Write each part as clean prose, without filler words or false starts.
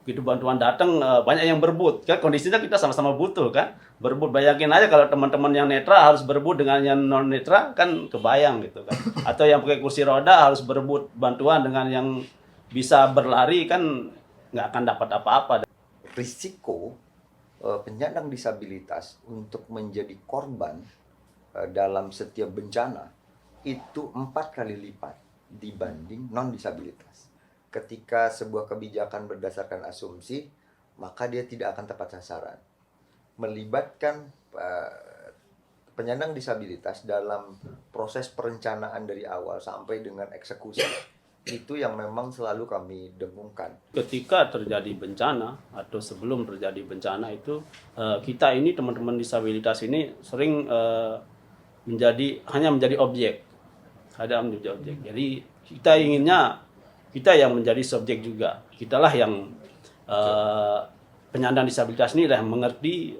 Begitu bantuan datang banyak yang berebut kan, kondisinya kita sama-sama butuh kan, berebut. Bayangin aja kalau teman-teman yang netra harus berebut dengan yang non netra kan, kebayang gitu kan. Atau yang pakai kursi roda harus berebut bantuan dengan yang bisa berlari kan, nggak akan dapat apa-apa. Risiko penyandang disabilitas untuk menjadi korban dalam setiap bencana itu 4 kali lipat dibanding non disabilitas. Ketika sebuah kebijakan berdasarkan asumsi, maka dia tidak akan tepat sasaran. Melibatkan penyandang disabilitas dalam proses perencanaan dari awal sampai dengan eksekusi, itu yang memang selalu kami dengungkan. Ketika terjadi bencana atau sebelum terjadi bencana itu, kita ini teman-teman disabilitas ini sering hanya menjadi objek. Jadi kita inginnya kita yang menjadi subjek juga. Kitalah yang penyandang disabilitas ini yang mengerti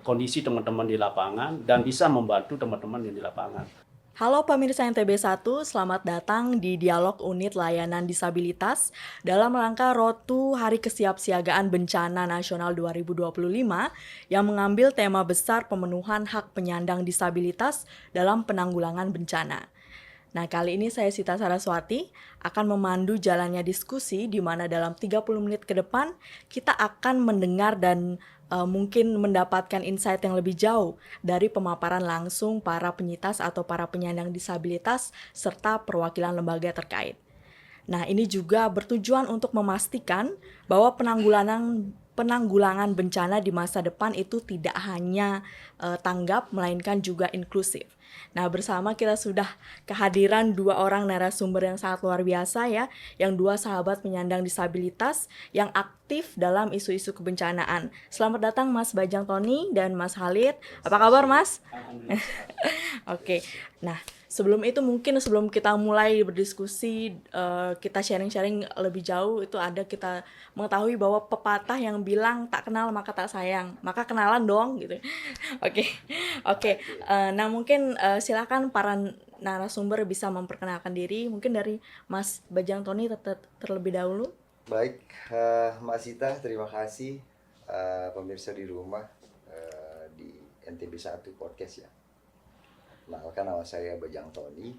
kondisi teman-teman di lapangan dan bisa membantu teman-teman yang di lapangan. Halo pemirsa NTB 1, selamat datang di Dialog Unit Layanan Disabilitas dalam rangka Road to Hari Kesiapsiagaan Bencana Nasional 2025 yang mengambil tema besar pemenuhan hak penyandang disabilitas dalam penanggulangan bencana. Nah, kali ini saya Sita Saraswati akan memandu jalannya diskusi di mana dalam 30 menit ke depan kita akan mendengar dan mungkin mendapatkan insight yang lebih jauh dari pemaparan langsung para penyintas atau para penyandang disabilitas serta perwakilan lembaga terkait. Nah, ini juga bertujuan untuk memastikan bahwa penanggulangan bencana di masa depan itu tidak hanya tanggap, melainkan juga inklusif. Nah, bersama kita sudah kehadiran 2 orang narasumber yang sangat luar biasa ya, yang 2 sahabat penyandang disabilitas yang aktif dalam isu-isu kebencanaan. Selamat datang Mas Bajang Tony dan Mas Halid. Apa kabar Mas? Oke, nah sebelum itu mungkin sebelum kita mulai berdiskusi, kita sharing-sharing lebih jauh, itu ada kita mengetahui bahwa pepatah yang bilang tak kenal maka tak sayang, maka kenalan dong gitu. Oke. Nah mungkin silakan para narasumber bisa memperkenalkan diri, mungkin dari Mas Bajang Tony terlebih dahulu. Baik, Mbak Sita, terima kasih. Pemirsa di rumah, di NTB 1 Podcast ya. Kenalkan, nama saya Bajang Tony.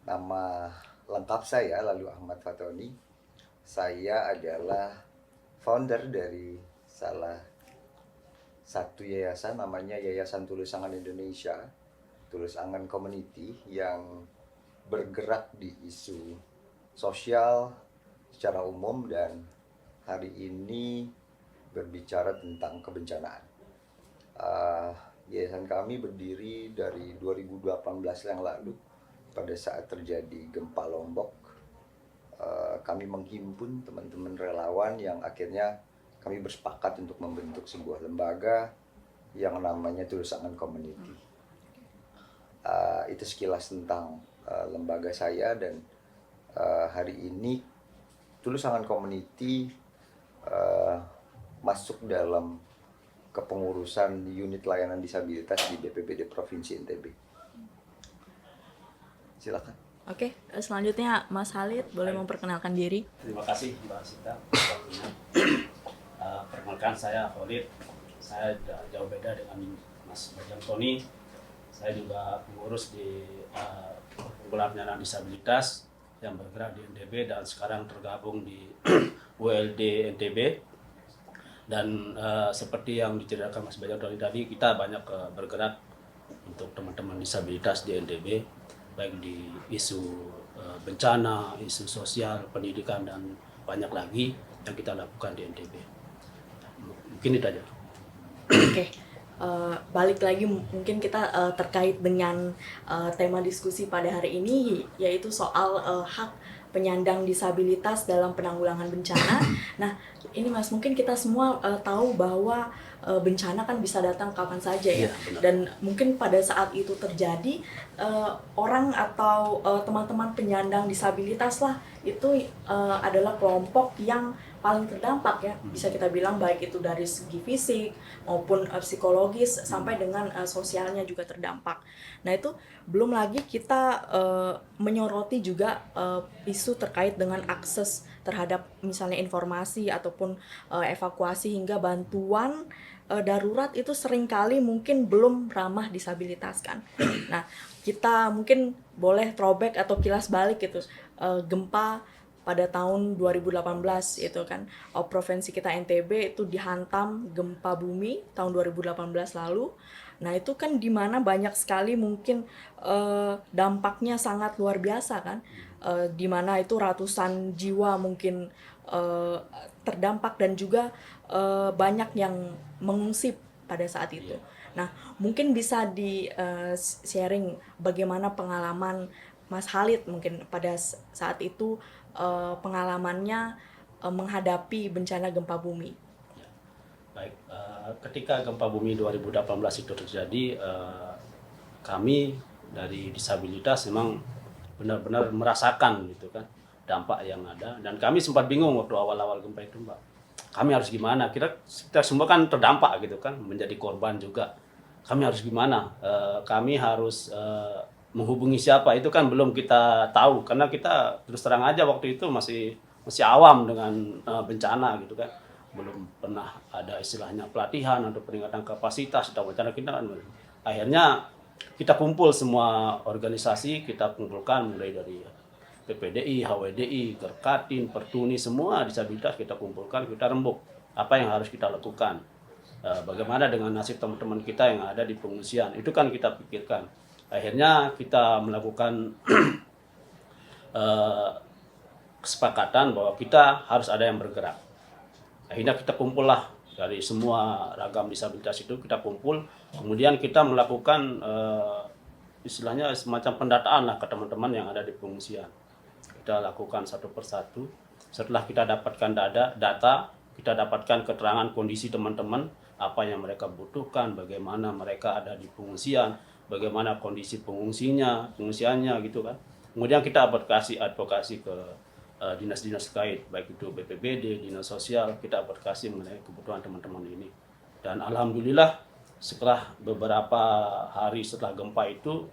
Nama lengkap saya Lalu Ahmad Fatoni. Saya adalah founder dari salah satu yayasan, namanya Yayasan Tulus Angan Indonesia, Tulus Angan Community, yang bergerak di isu sosial secara umum dan hari ini berbicara tentang kebencanaan. Yayasan kami berdiri dari 2018 yang lalu pada saat terjadi gempa Lombok. Kami menghimpun teman-teman relawan yang akhirnya kami bersepakat untuk membentuk sebuah lembaga yang namanya Tulus Angan Community. Itu sekilas tentang lembaga saya, dan hari ini Tulus Angan Community masuk dalam kepengurusan unit layanan disabilitas di BPBD Provinsi NTB. Silakan. Oke, selanjutnya Mas Halid boleh memperkenalkan diri. Terima kasih Mbak Sita. Perkenalkan, saya Khalid. Saya jauh beda dengan Mas Bajang Tony. Saya juga pengurus di Kumpulan Penyandang Disabilitas yang bergerak di NTB dan sekarang tergabung di WLD NTB. Dan seperti yang diceritakan Mas Bajang tadi, kita banyak bergerak untuk teman-teman disabilitas di NTB, baik di isu bencana, isu sosial, pendidikan, dan banyak lagi yang kita lakukan di NTB. Mungkin itu aja. Oke. Balik lagi mungkin kita terkait dengan tema diskusi pada hari ini, yaitu soal hak penyandang disabilitas dalam penanggulangan bencana. Nah, ini Mas, mungkin kita semua tahu bahwa bencana kan bisa datang kapan saja ya. Iya, benar. Dan mungkin pada saat itu terjadi, orang atau teman-teman penyandang disabilitas lah itu adalah kelompok yang paling terdampak ya, bisa kita bilang, baik itu dari segi fisik maupun psikologis sampai dengan sosialnya juga terdampak. Nah itu belum lagi kita menyoroti juga isu terkait dengan akses terhadap misalnya informasi ataupun evakuasi hingga bantuan darurat itu seringkali mungkin belum ramah disabilitas kan. Nah kita mungkin boleh throwback atau kilas balik gitu, gempa pada tahun 2018 itu kan, provinsi kita NTB itu dihantam gempa bumi tahun 2018 lalu. Nah itu kan dimana banyak sekali mungkin dampaknya sangat luar biasa kan, dimana itu ratusan jiwa mungkin terdampak dan juga banyak yang mengungsi pada saat itu. Nah mungkin bisa di sharing bagaimana pengalaman Mas Khalid mungkin pada saat itu, pengalamannya menghadapi bencana gempa bumi. Baik, ketika gempa bumi 2018 itu terjadi, kami dari disabilitas memang benar-benar merasakan gitu kan dampak yang ada, dan kami sempat bingung waktu awal-awal gempa itu, Mbak. Kami harus gimana? Kita semua kan terdampak gitu kan, menjadi korban juga. Kami harus gimana? Kami harus menghubungi siapa? Itu kan belum kita tahu, karena kita terus terang aja waktu itu masih awam dengan bencana gitu kan. Belum pernah ada istilahnya pelatihan atau peningkatan kapasitas atau bencana kita kan. Akhirnya kita kumpul semua organisasi, kita kumpulkan mulai dari PPDI, HWDI, Gerkatin, Pertuni, semua disabilitas kita kumpulkan, kita rembuk apa yang harus kita lakukan. Bagaimana dengan nasib teman-teman kita yang ada di pengungsian, itu kan kita pikirkan. Akhirnya kita melakukan kesepakatan bahwa kita harus ada yang bergerak. Akhirnya kita kumpul lah dari semua ragam disabilitas itu, kita kumpul, kemudian kita melakukan istilahnya semacam pendataan lah ke teman-teman yang ada di pengungsian. Kita lakukan satu persatu. Setelah kita dapatkan data, kita dapatkan keterangan kondisi teman-teman, apa yang mereka butuhkan, bagaimana mereka ada di pengungsian, bagaimana kondisi pengungsiannya gitu kan. Kemudian kita advokasi ke dinas-dinas terkait, baik itu BPBD, dinas sosial, kita advokasi mengenai kebutuhan teman-teman ini. Dan alhamdulillah setelah beberapa hari setelah gempa itu,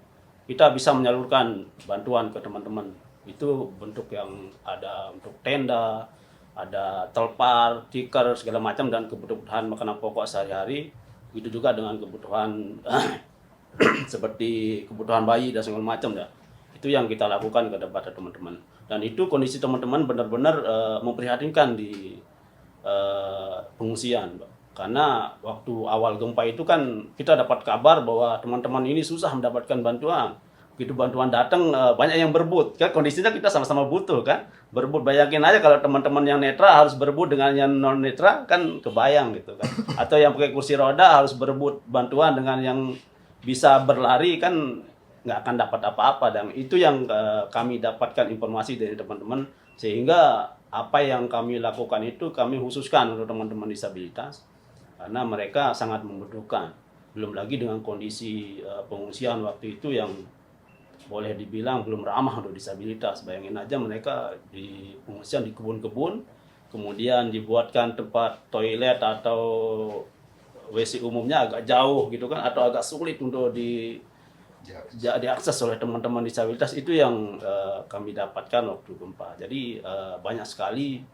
kita bisa menyalurkan bantuan ke teman-teman. Itu bentuk yang ada untuk tenda, ada terpal, tikar, segala macam, dan kebutuhan makanan pokok sehari-hari. Itu juga dengan kebutuhan seperti kebutuhan bayi dan segala macam ya. Itu yang kita lakukan kepada teman-teman. Dan itu kondisi teman-teman benar-benar memprihatinkan di pengungsian, karena waktu awal gempa itu kan kita dapat kabar bahwa teman-teman ini susah mendapatkan bantuan. Begitu bantuan datang, banyak yang berebut kan, kondisinya kita sama-sama butuh kan, berebut. Bayangin aja kalau teman-teman yang netra harus berebut dengan yang non netra, kan kebayang gitu kan. Atau yang pakai kursi roda harus berebut bantuan dengan yang bisa berlari, kan nggak akan dapat apa-apa. Dan itu yang kami dapatkan informasi dari teman-teman, sehingga apa yang kami lakukan itu kami khususkan untuk teman-teman disabilitas, karena mereka sangat membutuhkan. Belum lagi dengan kondisi pengungsian waktu itu yang boleh dibilang belum ramah untuk disabilitas. Bayangin aja mereka di pengungsian di kebun-kebun, kemudian dibuatkan tempat toilet atau WC umumnya agak jauh gitu kan, atau agak sulit untuk diakses oleh teman-teman disabilitas. Itu yang kami dapatkan waktu gempa. Jadi banyak sekali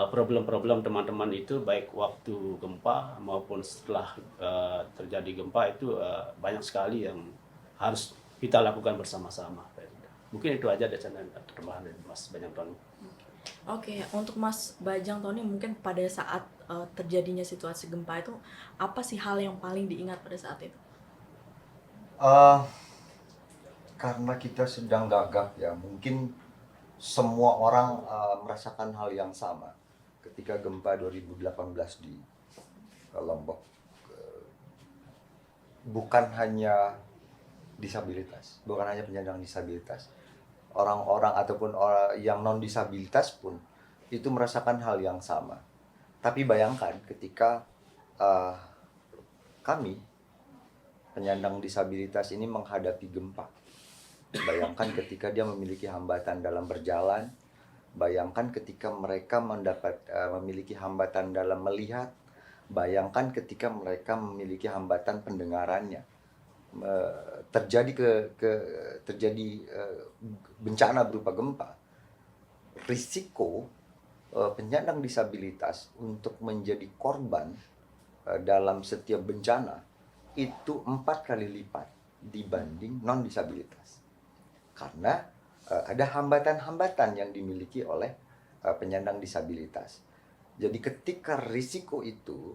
problem-problem teman-teman itu, baik waktu gempa maupun setelah terjadi gempa itu banyak sekali yang harus kita lakukan bersama-sama. Mungkin itu aja dan tambahan dari Mas Bajang Tony. Oke, untuk Mas Bajang Tony, mungkin pada saat terjadinya situasi gempa itu, apa sih hal yang paling diingat pada saat itu? Karena kita sedang gagap ya, mungkin semua orang merasakan hal yang sama ketika gempa 2018 di Lombok. Bukan hanya disabilitas, bukan hanya penyandang disabilitas, orang-orang ataupun orang yang non disabilitas pun itu merasakan hal yang sama. Tapi bayangkan ketika kami penyandang disabilitas ini menghadapi gempa. Bayangkan ketika dia memiliki hambatan dalam berjalan, bayangkan ketika mereka memiliki hambatan dalam melihat, bayangkan ketika mereka memiliki hambatan pendengarannya. Terjadi bencana berupa gempa, risiko penyandang disabilitas untuk menjadi korban dalam setiap bencana itu 4 kali lipat dibanding non disabilitas, karena ada hambatan-hambatan yang dimiliki oleh penyandang disabilitas. Jadi ketika risiko itu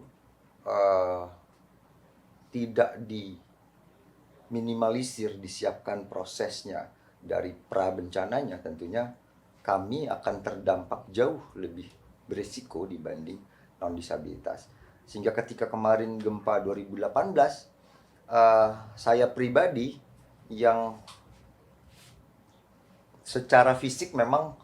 tidak diminimalisir, disiapkan prosesnya dari pra bencananya, tentunya kami akan terdampak jauh lebih berisiko dibanding non disabilitas. Sehingga ketika kemarin gempa 2018, saya pribadi yang secara fisik memang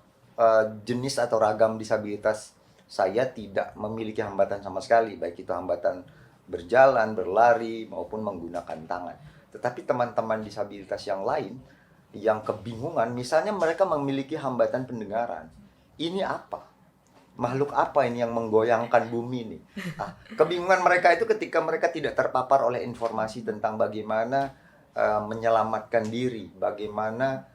jenis atau ragam disabilitas saya tidak memiliki hambatan sama sekali, baik itu hambatan berjalan, berlari, maupun menggunakan tangan. Tetapi teman-teman disabilitas yang lain yang kebingungan, misalnya mereka memiliki hambatan pendengaran. Ini apa? Makhluk apa ini yang menggoyangkan bumi ini? Kebingungan mereka itu ketika mereka tidak terpapar oleh informasi tentang bagaimana menyelamatkan diri, bagaimana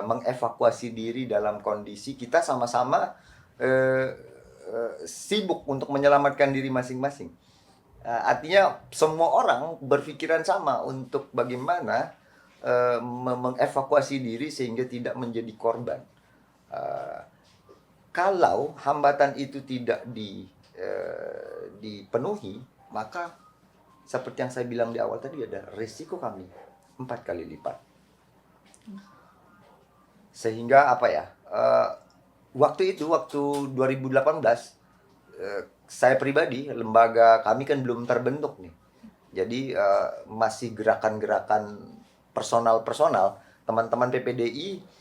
mengevakuasi diri dalam kondisi kita sama-sama sibuk untuk menyelamatkan diri masing-masing. Artinya semua orang berpikiran sama untuk bagaimana mengevakuasi diri sehingga tidak menjadi korban. Kalau hambatan itu tidak dipenuhi, maka seperti yang saya bilang di awal tadi, ada risiko kami 4 kali lipat. Sehingga apa ya? Waktu 2018, saya pribadi, lembaga kami kan belum terbentuk nih. Jadi masih gerakan-gerakan personal, teman-teman PPDI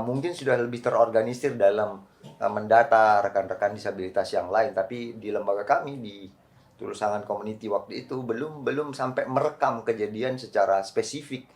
mungkin sudah lebih terorganisir dalam mendata rekan-rekan disabilitas yang lain, tapi di lembaga kami di Tulusangan Community waktu itu belum sampai merekam kejadian secara spesifik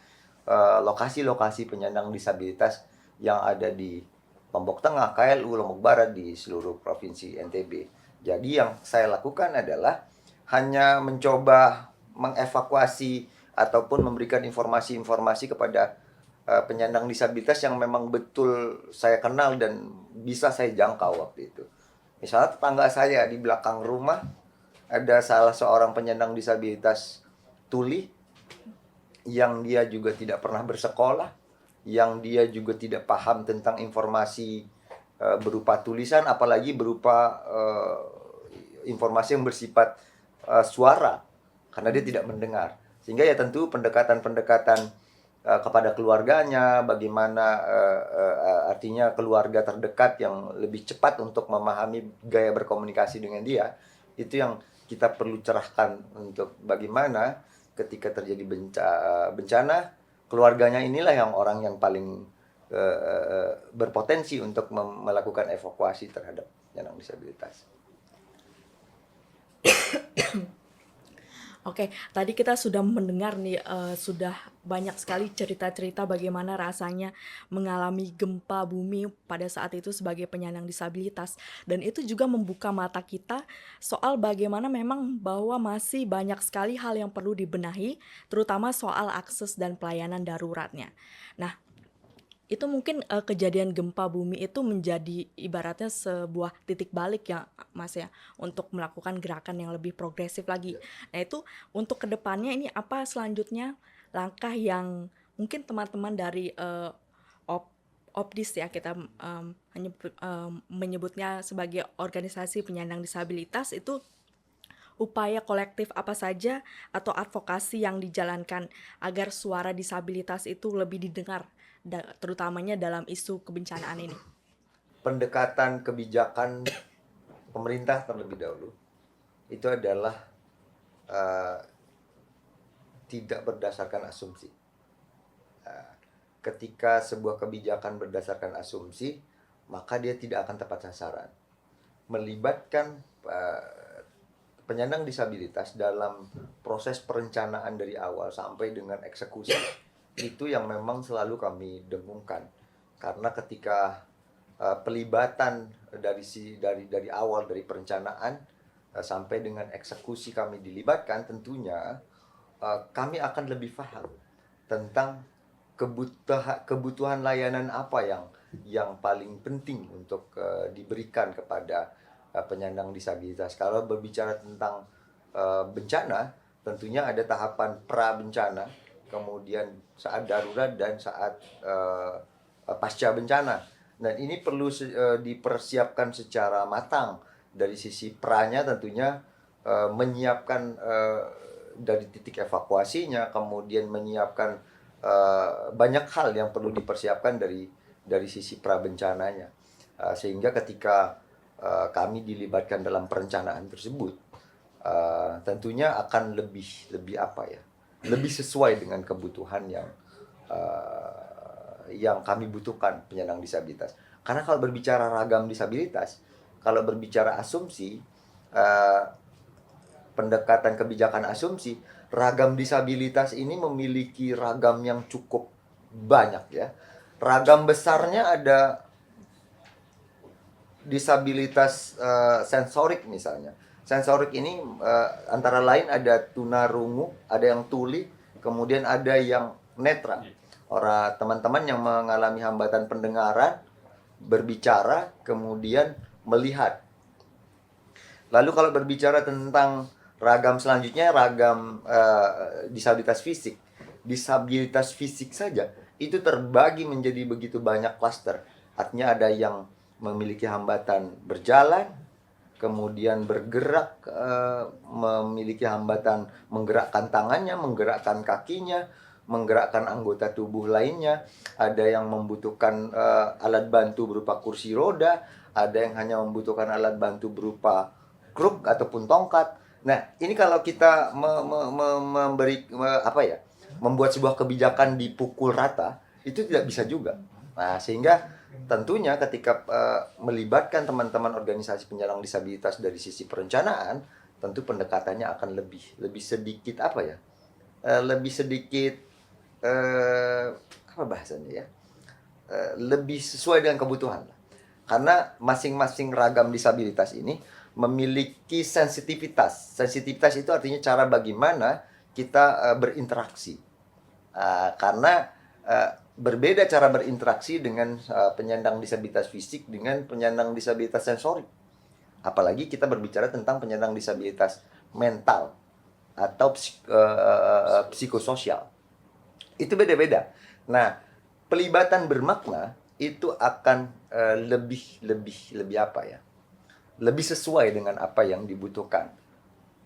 lokasi-lokasi penyandang disabilitas yang ada di Lombok Tengah, KLU, Lombok Barat, di seluruh provinsi NTB. Jadi yang saya lakukan adalah hanya mencoba mengevakuasi ataupun memberikan informasi-informasi kepada penyandang disabilitas yang memang betul saya kenal dan bisa saya jangkau waktu itu. Misalnya tetangga saya di belakang rumah ada salah seorang penyandang disabilitas tuli yang dia juga tidak pernah bersekolah, yang dia juga tidak paham tentang informasi berupa tulisan, apalagi berupa informasi yang bersifat suara, karena dia tidak mendengar. Sehingga ya tentu pendekatan-pendekatan kepada keluarganya, bagaimana artinya keluarga terdekat yang lebih cepat untuk memahami gaya berkomunikasi dengan dia, itu yang kita perlu cerahkan untuk bagaimana ketika terjadi bencana, keluarganya inilah yang orang yang paling berpotensi untuk melakukan evakuasi terhadap penyandang disabilitas. Oke, tadi kita sudah mendengar nih, sudah banyak sekali cerita-cerita bagaimana rasanya mengalami gempa bumi pada saat itu sebagai penyandang disabilitas. Dan itu juga membuka mata kita soal bagaimana memang bahwa masih banyak sekali hal yang perlu dibenahi, terutama soal akses dan pelayanan daruratnya. Nah, itu mungkin kejadian gempa bumi itu menjadi ibaratnya sebuah titik balik ya Mas ya, untuk melakukan gerakan yang lebih progresif lagi. Nah itu untuk kedepannya ini apa selanjutnya langkah yang mungkin teman-teman dari OPDIS ya, kita menyebutnya sebagai organisasi penyandang disabilitas, itu upaya kolektif apa saja atau advokasi yang dijalankan agar suara disabilitas itu lebih didengar, terutamanya dalam isu kebencanaan ini? Pendekatan kebijakan pemerintah terlebih dahulu itu adalah tidak berdasarkan asumsi. Ketika sebuah kebijakan berdasarkan asumsi, maka dia tidak akan tepat sasaran. Melibatkan penyandang disabilitas dalam proses perencanaan dari awal sampai dengan eksekusi itu yang memang selalu kami dengungkan. Karena ketika pelibatan dari awal, dari perencanaan sampai dengan eksekusi kami dilibatkan, tentunya kami akan lebih paham tentang kebutuhan layanan apa yang paling penting untuk diberikan kepada penyandang disabilitas. Kalau berbicara tentang bencana, tentunya ada tahapan pra bencana, kemudian saat darurat dan saat pasca bencana. Dan ini perlu dipersiapkan secara matang. Dari sisi pranya tentunya menyiapkan dari titik evakuasinya, kemudian menyiapkan banyak hal yang perlu dipersiapkan dari sisi pra bencananya. Sehingga ketika kami dilibatkan dalam perencanaan tersebut, tentunya akan lebih apa ya, lebih sesuai dengan kebutuhan yang kami butuhkan penyandang disabilitas. Karena kalau berbicara ragam disabilitas, kalau berbicara asumsi, pendekatan kebijakan asumsi, ragam disabilitas ini memiliki ragam yang cukup banyak ya. Ragam besarnya ada disabilitas sensorik misalnya. Sensorik ini antara lain ada tunarungu, ada yang tuli, kemudian ada yang netra. Orang teman-teman yang mengalami hambatan pendengaran, berbicara, kemudian melihat. Lalu kalau berbicara tentang ragam selanjutnya, ragam disabilitas fisik. Disabilitas fisik saja itu terbagi menjadi begitu banyak klaster. Artinya ada yang memiliki hambatan berjalan, kemudian bergerak, memiliki hambatan menggerakkan tangannya, menggerakkan kakinya, menggerakkan anggota tubuh lainnya. Ada yang membutuhkan alat bantu berupa kursi roda, ada yang hanya membutuhkan alat bantu berupa kruk ataupun tongkat. Nah, ini kalau kita membuat sebuah kebijakan dipukul rata, itu tidak bisa juga. Nah, sehingga tentunya ketika melibatkan teman-teman organisasi penyandang disabilitas dari sisi perencanaan, tentu pendekatannya akan lebih sedikit lebih sedikit lebih sesuai dengan kebutuhan. Karena masing-masing ragam disabilitas ini memiliki sensitivitas. Sensitivitas itu artinya cara bagaimana kita berinteraksi. Karena berbeda cara berinteraksi dengan penyandang disabilitas fisik dengan penyandang disabilitas sensorik. Apalagi kita berbicara tentang penyandang disabilitas mental atau psikososial. Itu beda-beda. Nah, pelibatan bermakna itu akan lebih sesuai dengan apa yang dibutuhkan,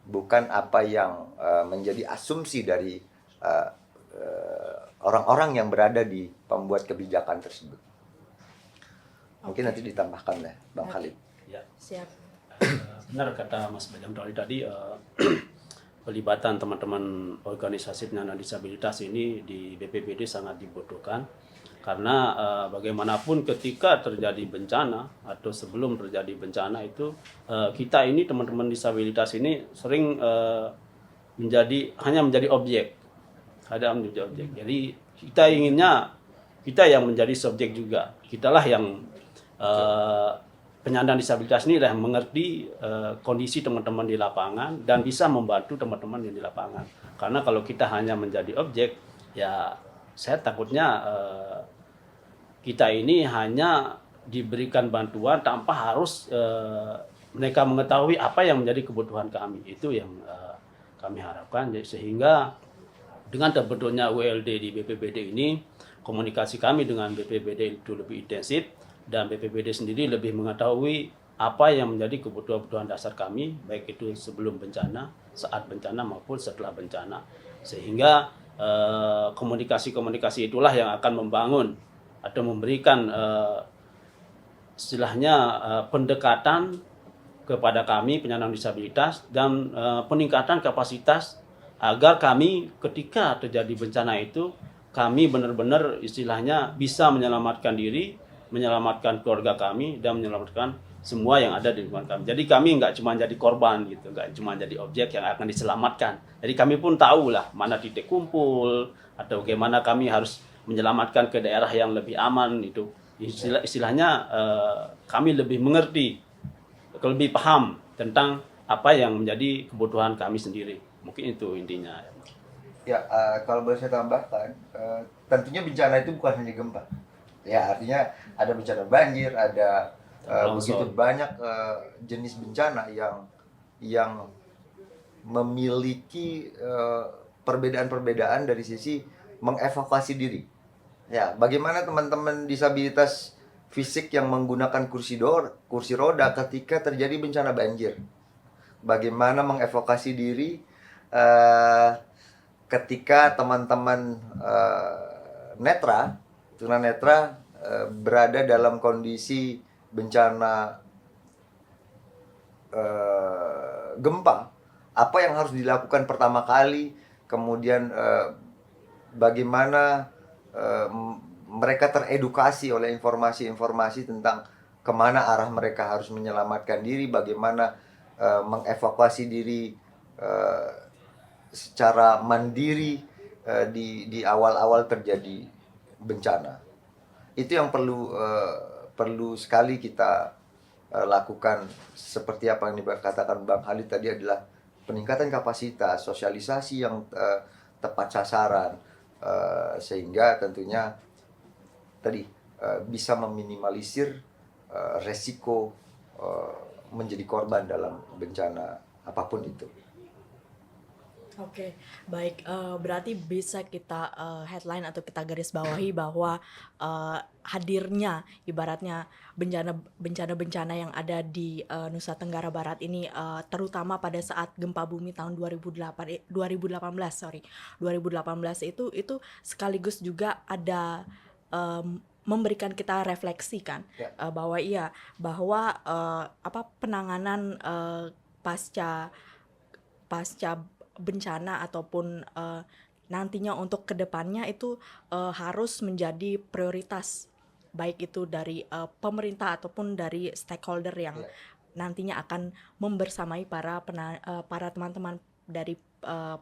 bukan apa yang menjadi asumsi dari orang-orang yang berada di pembuat kebijakan tersebut. Mungkin nanti ditambahkan ya, Bang Khalid. Ya. Siap. Benar kata Mas Bajang tadi, pelibatan teman-teman organisasi penyandang disabilitas ini di BPBD sangat dibutuhkan. Karena bagaimanapun ketika terjadi bencana atau sebelum terjadi bencana itu kita ini teman-teman disabilitas ini sering hanya menjadi objek. Jadi kita inginnya kita yang menjadi subjek juga. Kitalah yang penyandang disabilitas ini yang mengerti kondisi teman-teman di lapangan dan bisa membantu teman-teman yang di lapangan. Karena kalau kita hanya menjadi objek, ya saya takutnya kita ini hanya diberikan bantuan tanpa harus mereka mengetahui apa yang menjadi kebutuhan kami. Itu yang kami harapkan. Sehingga dengan terbentuknya WLD di BPBD ini, komunikasi kami dengan BPBD itu lebih intensif dan BPBD sendiri lebih mengetahui apa yang menjadi kebutuhan dasar kami, baik itu sebelum bencana, saat bencana maupun setelah bencana. Sehingga komunikasi-komunikasi itulah yang akan membangun atau memberikan istilahnya pendekatan kepada kami penyandang disabilitas dan peningkatan kapasitas agar kami ketika terjadi bencana itu kami benar-benar istilahnya bisa menyelamatkan diri, menyelamatkan keluarga kami dan menyelamatkan semua yang ada di lingkungan kami. Jadi kami nggak cuma jadi korban gitu, nggak cuma jadi objek yang akan diselamatkan. Jadi kami pun tahu lah mana titik kumpul atau bagaimana kami harus menyelamatkan ke daerah yang lebih aman itu. Istilahnya kami lebih mengerti, lebih paham tentang apa yang menjadi kebutuhan kami sendiri. Mungkin itu intinya. Ya, kalau boleh saya tambahkan, tentunya bencana itu bukan hanya gempa. Ya, artinya ada bencana banjir, ada begitu banyak jenis bencana yang memiliki perbedaan-perbedaan dari sisi mengevakuasi diri. Ya, bagaimana teman-teman disabilitas fisik yang menggunakan kursi roda ketika terjadi bencana banjir? Bagaimana mengevakuasi diri ketika teman-teman tunanetra berada dalam kondisi bencana gempa, apa yang harus dilakukan pertama kali, kemudian bagaimana mereka teredukasi oleh informasi-informasi tentang kemana arah mereka harus menyelamatkan diri, bagaimana mengevakuasi diri secara mandiri di awal-awal terjadi bencana. Itu yang perlu sekali kita lakukan, seperti apa yang dikatakan Bang Halid tadi, adalah peningkatan kapasitas, sosialisasi yang tepat sasaran, sehingga tentunya tadi bisa meminimalisir resiko menjadi korban dalam bencana apapun itu. Oke, baik. Berarti bisa kita headline atau kita garis bawahi bahwa hadirnya ibaratnya bencana-bencana yang ada di Nusa Tenggara Barat ini, terutama pada saat gempa bumi tahun 2018 itu sekaligus juga ada memberikan kita refleksi kan, bahwa penanganan pasca bencana ataupun nantinya untuk kedepannya itu harus menjadi prioritas, baik itu dari pemerintah ataupun dari stakeholder yang nantinya akan membersamai para teman-teman dari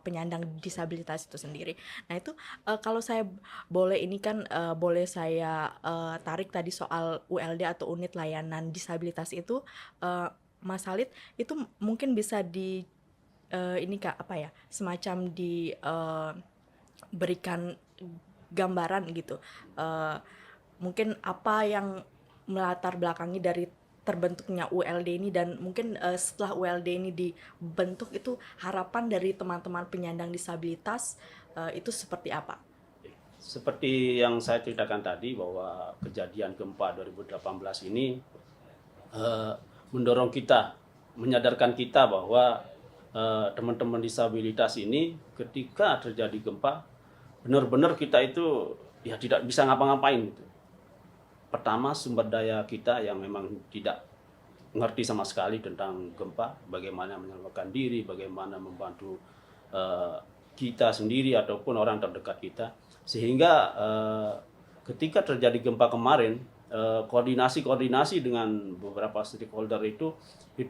penyandang disabilitas itu sendiri. Nah itu kalau saya boleh boleh saya tarik tadi soal ULD atau unit layanan disabilitas itu, Mas Halid, itu mungkin bisa semacam diberikan gambaran gitu, mungkin apa yang melatar belakangi dari terbentuknya ULD ini, dan mungkin setelah ULD ini dibentuk itu harapan dari teman-teman penyandang disabilitas itu seperti apa? Seperti yang saya ceritakan tadi, bahwa kejadian gempa 2018 ini mendorong kita, menyadarkan kita bahwa teman-teman disabilitas ini ketika terjadi gempa benar-benar kita itu ya tidak bisa ngapa-ngapain gitu. Pertama, sumber daya kita yang memang tidak ngerti sama sekali tentang gempa, bagaimana menyelamatkan diri, bagaimana membantu kita sendiri ataupun orang terdekat kita, sehingga ketika terjadi gempa kemarin, koordinasi dengan beberapa stakeholder itu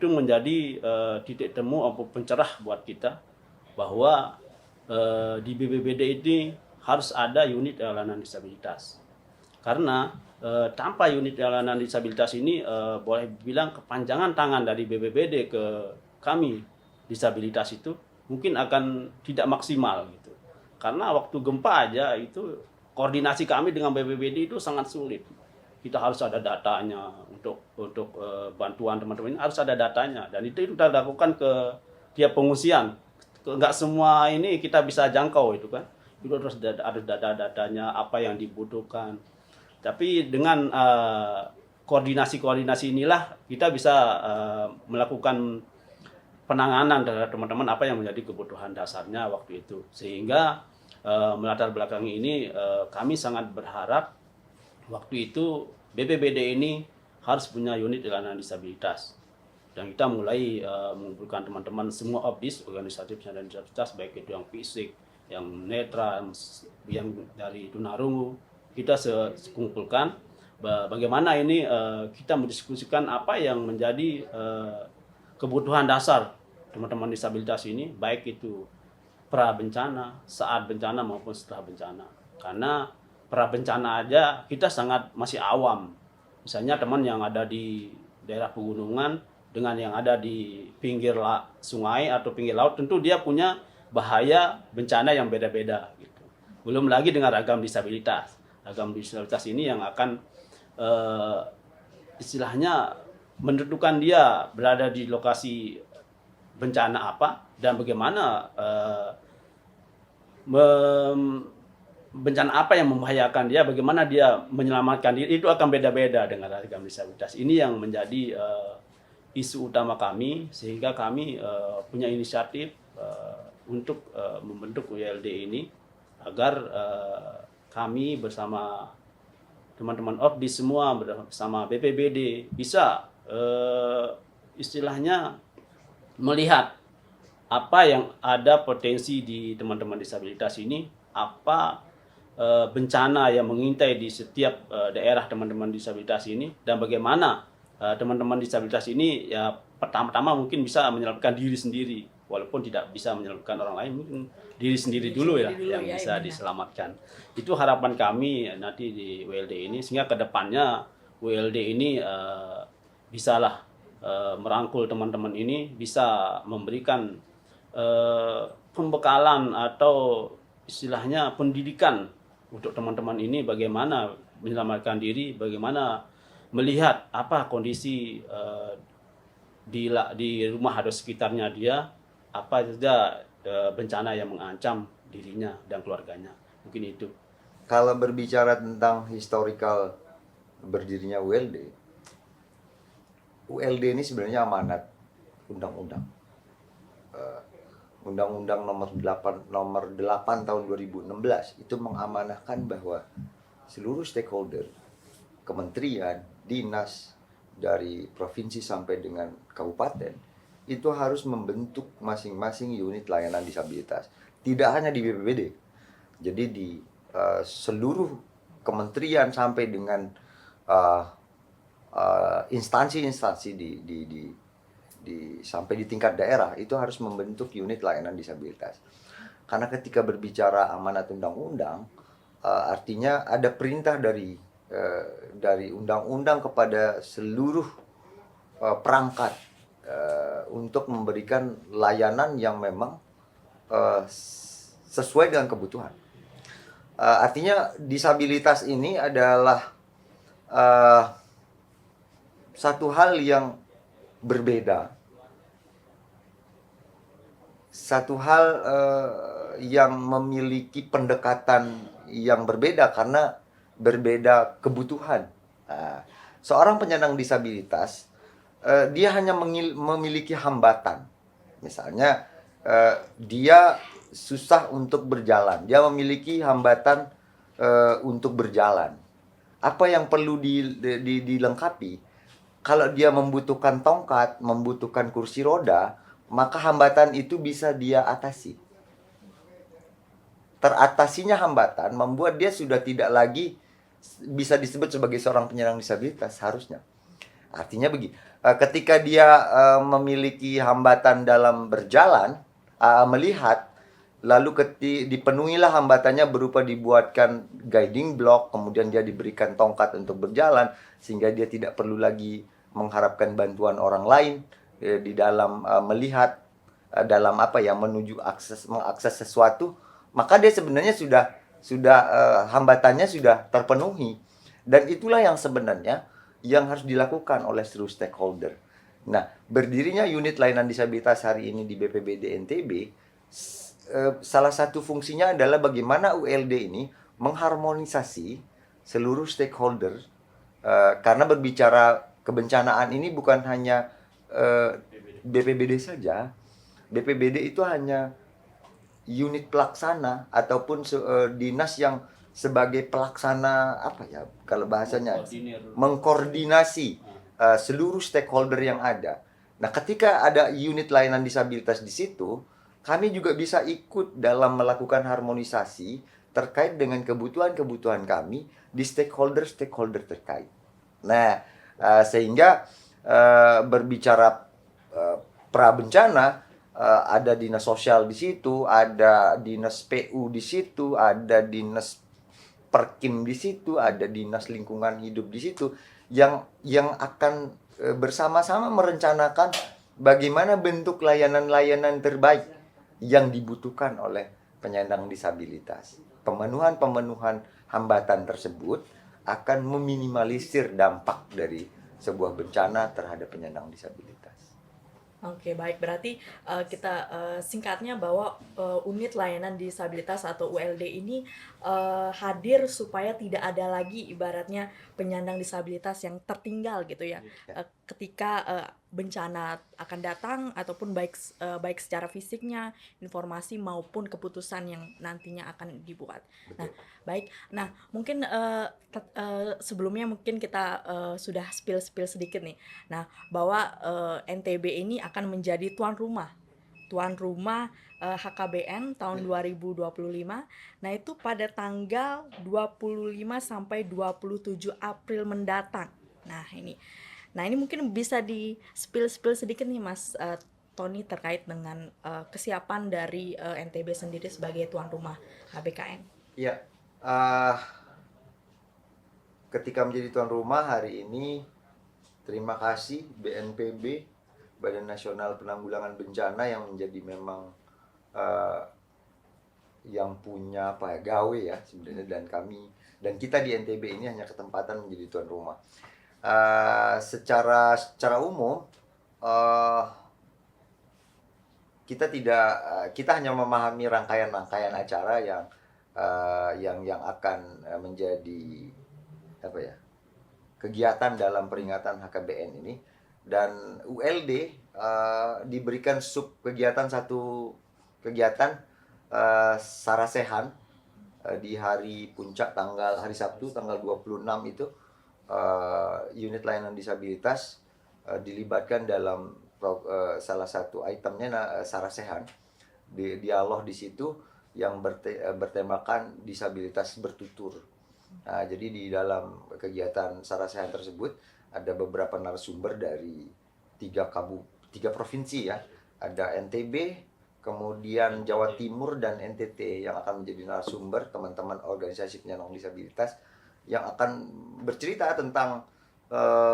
menjadi titik temu atau pencerah buat kita, bahwa di BPBD ini harus ada unit layanan disabilitas. Karena tanpa unit layanan disabilitas ini, boleh bilang kepanjangan tangan dari BPBD ke kami disabilitas itu mungkin akan tidak maksimal gitu. Karena waktu gempa aja itu koordinasi kami dengan BPBD itu sangat sulit. Kita harus ada datanya untuk bantuan teman-teman ini, harus ada datanya, dan itu kita lakukan ke tiap pengungsian. Enggak semua ini kita bisa jangkau itu kan. Itu harus ada datanya apa yang dibutuhkan. Tapi dengan koordinasi inilah kita bisa melakukan penanganan terhadap teman-teman apa yang menjadi kebutuhan dasarnya waktu itu. Sehingga melatar belakangi ini kami sangat berharap waktu itu BPBD ini harus punya unit layanan disabilitas. Dan kita mulai mengumpulkan teman-teman semua OBDIS, organisasi penyandang disabilitas, baik itu yang fisik, yang netra, yang dari tunarungu, kita kumpulkan bagaimana ini kita mendiskusikan apa yang menjadi kebutuhan dasar teman-teman disabilitas ini, baik itu pra bencana, saat bencana maupun setelah bencana. Karena pra bencana aja kita sangat masih awam. Misalnya teman yang ada di daerah pegunungan dengan yang ada di pinggir sungai atau pinggir laut, tentu dia punya bahaya bencana yang beda-beda gitu. Belum lagi dengan ragam disabilitas. Ragam disabilitas ini yang akan istilahnya menentukan dia berada di lokasi bencana apa dan bagaimana bencana apa yang membahayakan dia, bagaimana dia menyelamatkan diri, itu akan beda-beda dengan ragam disabilitas. Ini yang menjadi isu utama kami, sehingga kami punya inisiatif untuk membentuk WLD ini agar kami bersama teman-teman OPDI semua bersama BPBD bisa istilahnya melihat apa yang ada potensi di teman-teman disabilitas ini, apa bencana yang mengintai di setiap daerah teman-teman disabilitas ini, dan bagaimana teman-teman disabilitas ini ya pertama-tama mungkin bisa menyelamatkan diri sendiri, walaupun tidak bisa menyelamatkan orang lain, mungkin diri sendiri dulu ya yang bisa diselamatkan. Itu harapan kami nanti di WLD ini, sehingga kedepannya WLD ini bisalah merangkul teman-teman ini, bisa memberikan pembekalan atau istilahnya pendidikan untuk teman-teman ini, bagaimana menyelamatkan diri, bagaimana melihat apa kondisi di rumah atau sekitarnya dia, apa saja bencana yang mengancam dirinya dan keluarganya. Mungkin itu. Kalau berbicara tentang historical berdirinya WLD, WLD ini sebenarnya amanat undang-undang. Undang-Undang nomor 8 tahun 2016 itu mengamanahkan bahwa seluruh stakeholder, kementerian, dinas, dari provinsi sampai dengan kabupaten, itu harus membentuk masing-masing unit layanan disabilitas. Tidak hanya di BPBD, jadi di seluruh kementerian sampai dengan instansi-instansi sampai di tingkat daerah itu harus membentuk unit layanan disabilitas. Karena ketika berbicara amanat undang-undang, artinya ada perintah dari undang-undang kepada seluruh perangkat untuk memberikan layanan yang memang sesuai dengan kebutuhan. Artinya disabilitas ini adalah satu hal yang berbeda, satu hal yang memiliki pendekatan yang berbeda karena berbeda kebutuhan. Seorang penyandang disabilitas dia hanya memiliki hambatan. Misalnya dia susah untuk berjalan, dia memiliki hambatan untuk berjalan. Apa yang perlu dilengkapi? Kalau dia membutuhkan tongkat, membutuhkan kursi roda, maka hambatan itu bisa dia atasi. Teratasinya hambatan membuat dia sudah tidak lagi bisa disebut sebagai seorang penyandang disabilitas harusnya. Artinya begini, ketika dia memiliki hambatan dalam berjalan, melihat, lalu dipenuhilah hambatannya berupa dibuatkan guiding block, kemudian dia diberikan tongkat untuk berjalan, sehingga dia tidak perlu lagi mengharapkan bantuan orang lain di dalam melihat, dalam mengakses sesuatu, maka dia sebenarnya sudah hambatannya sudah terpenuhi. Dan itulah yang sebenarnya yang harus dilakukan oleh seluruh stakeholder. Nah, berdirinya unit layanan disabilitas hari ini di BPBD NTB, salah satu fungsinya adalah bagaimana ULD ini mengharmonisasi seluruh stakeholder, karena berbicara kebencanaan ini bukan hanya BPBD saja. BPBD itu hanya unit pelaksana ataupun dinas yang sebagai pelaksana, apa ya kalau bahasanya, mengkoordinasi seluruh stakeholder yang ada. Nah, ketika ada unit layanan disabilitas di situ, kami juga bisa ikut dalam melakukan harmonisasi terkait dengan kebutuhan-kebutuhan kami di stakeholder terkait. Nah, sehingga berbicara pra bencana, ada dinas sosial di situ, ada dinas PU di situ, ada dinas Perkim di situ, ada dinas lingkungan hidup di situ yang akan bersama-sama merencanakan bagaimana bentuk layanan-layanan terbaik yang dibutuhkan oleh penyandang disabilitas. Pemenuhan hambatan tersebut akan meminimalisir dampak dari sebuah bencana terhadap penyandang disabilitas. Oke, baik. Berarti kita singkatnya bahwa unit layanan disabilitas atau ULD ini hadir supaya tidak ada lagi ibaratnya penyandang disabilitas yang tertinggal gitu ya. Ketika bencana akan datang ataupun baik secara fisiknya, informasi maupun keputusan yang nantinya akan dibuat. Nah, baik. Nah, mungkin sebelumnya mungkin kita sudah spill sedikit nih. Nah, bahwa NTB ini akan menjadi tuan rumah HKBN tahun 2025. Nah, itu pada tanggal 25 sampai 27 April mendatang. Nah, ini mungkin bisa di spill sedikit nih Mas Tony terkait dengan kesiapan dari NTB sendiri sebagai tuan rumah HBKN. Iya. Ketika menjadi tuan rumah hari ini, terima kasih BNPB, Badan Nasional Penanggulangan Bencana, yang menjadi memang yang punya gawe ya sebenarnya, dan kita di NTB ini hanya ketempatan menjadi tuan rumah. Secara umum kita hanya memahami rangkaian acara yang akan menjadi kegiatan dalam peringatan HKBN ini, dan ULD diberikan sub kegiatan, satu kegiatan sarasehan di hari puncak, hari Sabtu tanggal 26 itu. Unit layanan disabilitas dilibatkan dalam salah satu itemnya sarasehan, dialog di situ yang bertemakan disabilitas bertutur. Nah, jadi di dalam kegiatan sarasehan tersebut ada beberapa narasumber dari tiga provinsi ya. Ada NTB, kemudian Jawa Timur, dan NTT yang akan menjadi narasumber, teman-teman organisasi penyandang disabilitas yang akan bercerita tentang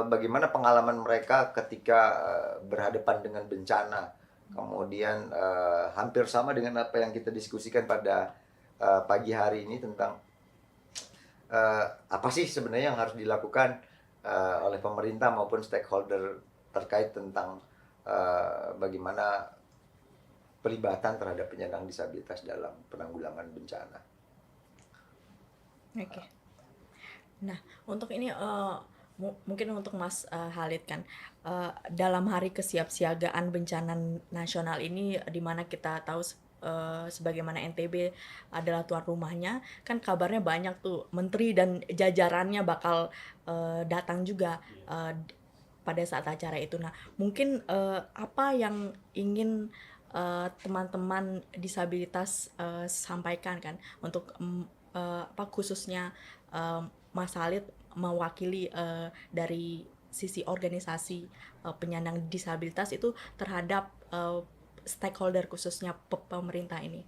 bagaimana pengalaman mereka ketika berhadapan dengan bencana. Kemudian hampir sama dengan apa yang kita diskusikan pada pagi hari ini tentang apa sih sebenarnya yang harus dilakukan oleh pemerintah maupun stakeholder terkait tentang bagaimana pelibatan terhadap penyandang disabilitas dalam penanggulangan bencana. Oke. Nah, untuk ini mungkin untuk Mas Khalid kan, dalam hari kesiapsiagaan bencana nasional ini, di mana kita tahu sebagaimana NTB adalah tuan rumahnya, kan kabarnya banyak tuh menteri dan jajarannya bakal datang juga pada saat acara itu. Nah, mungkin apa yang ingin teman-teman disabilitas sampaikan kan untuk khususnya Mas Khalid mewakili dari sisi organisasi penyandang disabilitas itu terhadap stakeholder khususnya pemerintah ini.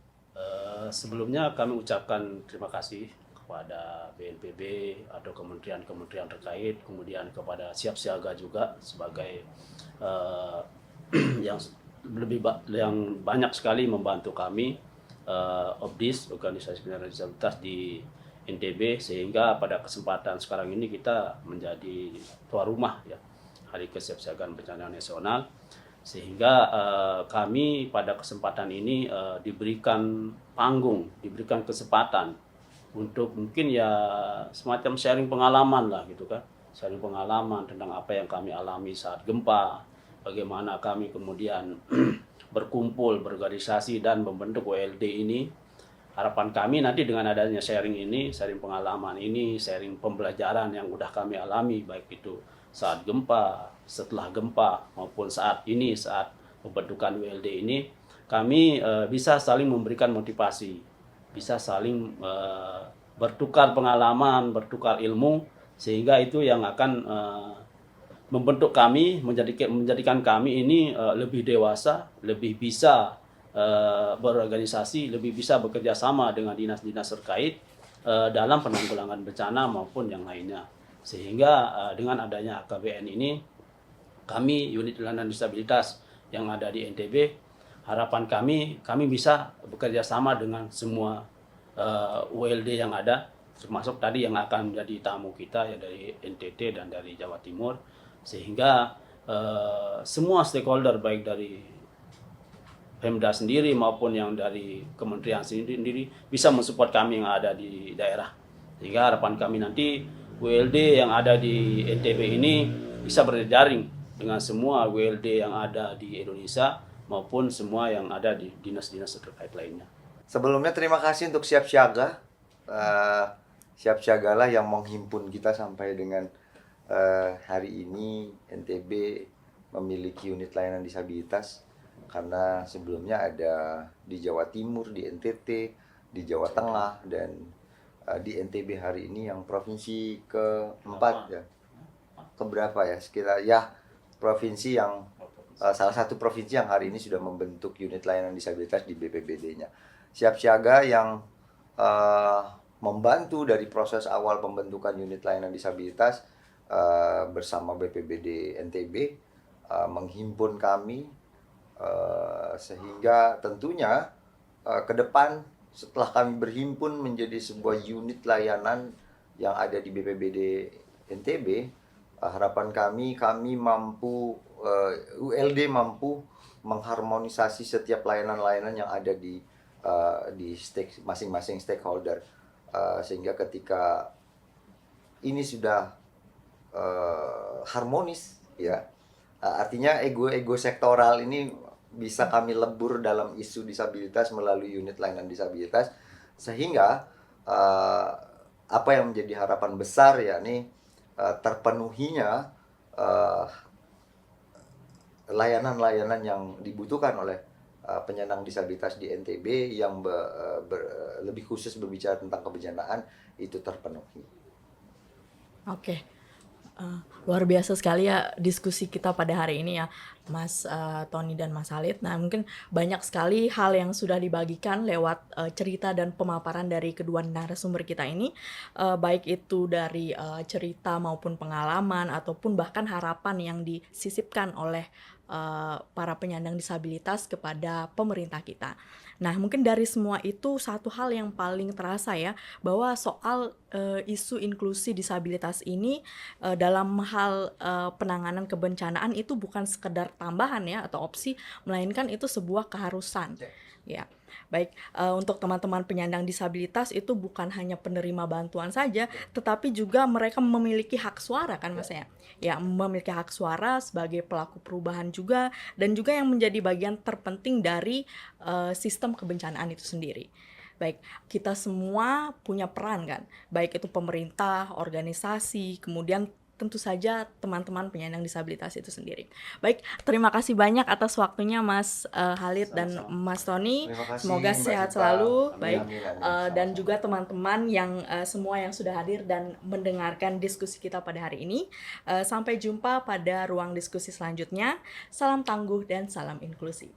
Sebelumnya kami ucapkan terima kasih kepada BNPB atau kementerian-kementerian terkait, kemudian kepada Siap Siaga juga sebagai yang banyak sekali membantu kami, OBDIS, organisasi penyandang disabilitas di NTB, sehingga pada kesempatan sekarang ini kita menjadi tuan rumah ya Hari Kesiapsiagaan Bencana Nasional, sehingga kami pada kesempatan ini diberikan panggung, diberikan kesempatan untuk mungkin ya semacam sharing pengalaman lah gitu kan, sharing pengalaman tentang apa yang kami alami saat gempa, bagaimana kami kemudian berkumpul, berorganisasi dan membentuk ULD ini. Harapan kami nanti dengan adanya sharing ini, sharing pengalaman ini, sharing pembelajaran yang udah kami alami, baik itu saat gempa, setelah gempa, maupun saat pembentukan ULD ini, kami bisa saling memberikan motivasi bisa saling bertukar pengalaman, bertukar ilmu, sehingga itu yang akan membentuk kami, menjadikan kami ini lebih dewasa, lebih bisa berorganisasi, lebih bisa bekerja sama dengan dinas-dinas terkait dalam penanggulangan bencana maupun yang lainnya. Sehingga dengan adanya AKBN ini, kami unit layanan disabilitas yang ada di NTB, harapan kami bisa bekerja sama dengan semua ULD yang ada, termasuk tadi yang akan menjadi tamu kita ya dari NTT dan dari Jawa Timur, sehingga semua stakeholder baik dari Pemda sendiri maupun yang dari kementerian sendiri bisa mensupport kami yang ada di daerah. Sehingga harapan kami nanti WLD yang ada di NTB ini bisa berjejaring dengan semua WLD yang ada di Indonesia maupun semua yang ada di dinas-dinas terkait lainnya. Sebelumnya terima kasih untuk siap siaga. Siap siagalah yang menghimpun kita sampai dengan hari ini NTB memiliki unit layanan disabilitas, karena sebelumnya ada di Jawa Timur, di NTT, di Jawa Tengah, dan di NTB hari ini yang provinsi keempat ya, keberapa ya, sekitar ya provinsi yang salah satu provinsi yang hari ini sudah membentuk unit layanan disabilitas di BPBD-nya. Siap siaga yang membantu dari proses awal pembentukan unit layanan disabilitas bersama BPBD NTB menghimpun kami, sehingga tentunya ke depan setelah kami berhimpun menjadi sebuah unit layanan yang ada di BPBD NTB, harapan kami mampu, ULD mampu mengharmonisasi setiap layanan-layanan yang ada di masing-masing stakeholder, sehingga ketika ini sudah harmonis ya, artinya ego sektoral ini bisa kami lebur dalam isu disabilitas melalui unit layanan disabilitas, sehingga apa yang menjadi harapan besar yakni terpenuhinya layanan-layanan yang dibutuhkan oleh penyandang disabilitas di NTB yang lebih khusus berbicara tentang kebencanaan itu terpenuhi. Oke. Luar biasa sekali ya diskusi kita pada hari ini ya, Mas Tony dan Mas Halid. Nah, mungkin banyak sekali hal yang sudah dibagikan lewat cerita dan pemaparan dari kedua narasumber kita ini, baik itu dari cerita maupun pengalaman ataupun bahkan harapan yang disisipkan oleh para penyandang disabilitas kepada pemerintah kita. Nah, mungkin dari semua itu satu hal yang paling terasa ya, bahwa soal isu inklusi disabilitas ini dalam hal penanganan kebencanaan itu bukan sekedar tambahan ya atau opsi, melainkan itu sebuah keharusan. Ya, baik, untuk teman-teman penyandang disabilitas itu bukan hanya penerima bantuan saja, tetapi juga mereka memiliki hak suara kan Mas ya? Ya, memiliki hak suara sebagai pelaku perubahan juga, dan juga yang menjadi bagian terpenting dari sistem kebencanaan itu sendiri. Baik, kita semua punya peran kan, baik itu pemerintah, organisasi, kemudian tentu saja teman-teman penyandang disabilitas itu sendiri. Baik, terima kasih banyak atas waktunya Mas Halid dan Mas Tony. Semoga sehat selalu. Baik, dan juga teman-teman yang semua yang sudah hadir dan mendengarkan diskusi kita pada hari ini. Sampai jumpa pada ruang diskusi selanjutnya. Salam tangguh dan salam inklusi.